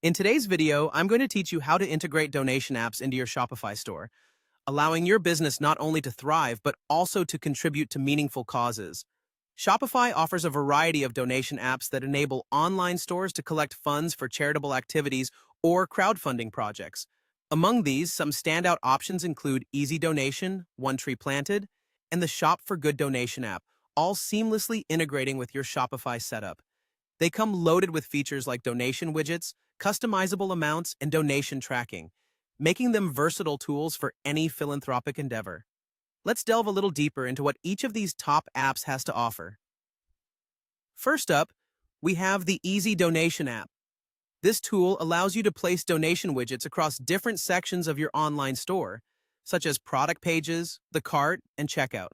In today's video, I'm going to teach you how to integrate donation apps into your Shopify store, allowing your business not only to thrive, but also to contribute to meaningful causes. Shopify offers a variety of donation apps that enable online stores to collect funds for charitable activities or crowdfunding projects. Among these, some standout options include Easy Donation, One Tree Planted, and the Shop for Good donation app, all seamlessly integrating with your Shopify setup. They come loaded with features like donation widgets, customizable amounts, and donation tracking, making them versatile tools for any philanthropic endeavor. Let's delve a little deeper into what each of these top apps has to offer. First up, we have the Easy Donation app. This tool allows you to place donation widgets across different sections of your online store, such as product pages, the cart, and checkout.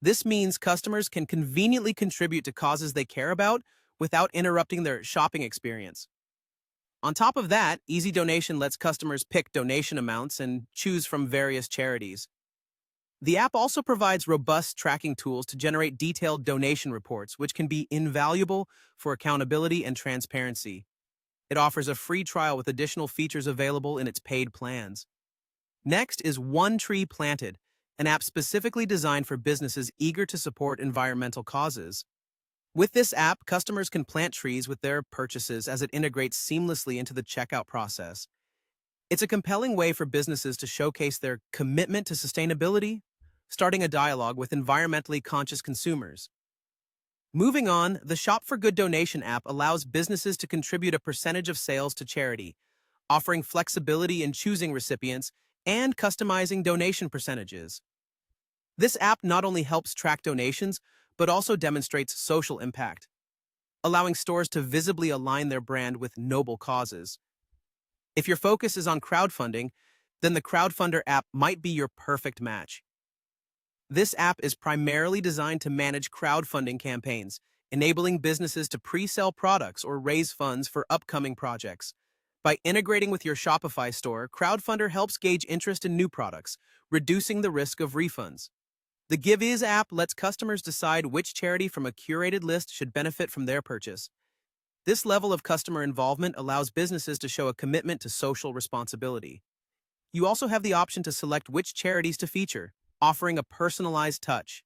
This means customers can conveniently contribute to causes they care about without interrupting their shopping experience. On top of that, Easy Donation lets customers pick donation amounts and choose from various charities. The app also provides robust tracking tools to generate detailed donation reports, which can be invaluable for accountability and transparency. It offers a free trial with additional features available in its paid plans. Next is One Tree Planted, an app specifically designed for businesses eager to support environmental causes. With this app, customers can plant trees with their purchases as it integrates seamlessly into the checkout process. It's a compelling way for businesses to showcase their commitment to sustainability, starting a dialogue with environmentally conscious consumers. Moving on, the Shop for Good donation app allows businesses to contribute a percentage of sales to charity, offering flexibility in choosing recipients and customizing donation percentages. This app not only helps track donations, but also demonstrates social impact, allowing stores to visibly align their brand with noble causes. If your focus is on crowdfunding, then the Crowdfunder app might be your perfect match. This app is primarily designed to manage crowdfunding campaigns, enabling businesses to pre-sell products or raise funds for upcoming projects. By integrating with your Shopify store, Crowdfunder helps gauge interest in new products, reducing the risk of refunds. The GiveIs app lets customers decide which charity from a curated list should benefit from their purchase. This level of customer involvement allows businesses to show a commitment to social responsibility. You also have the option to select which charities to feature, offering a personalized touch.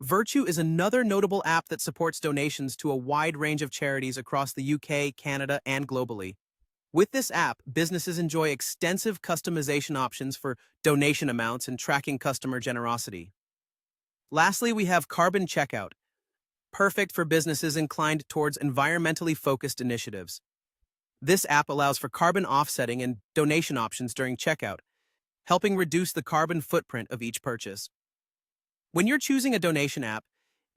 Virtue is another notable app that supports donations to a wide range of charities across the UK, Canada, and globally. With this app, businesses enjoy extensive customization options for donation amounts and tracking customer generosity. Lastly, we have Carbon Checkout, perfect for businesses inclined towards environmentally focused initiatives. This app allows for carbon offsetting and donation options during checkout, helping reduce the carbon footprint of each purchase. When you're choosing a donation app,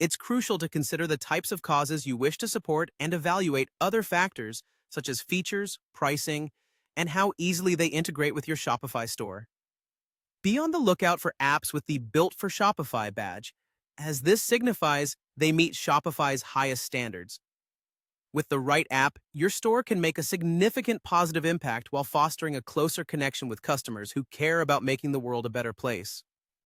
it's crucial to consider the types of causes you wish to support and evaluate other factors such as features, pricing, and how easily they integrate with your Shopify store. Be on the lookout for apps with the Built for Shopify badge, as this signifies they meet Shopify's highest standards. With the right app, your store can make a significant positive impact while fostering a closer connection with customers who care about making the world a better place.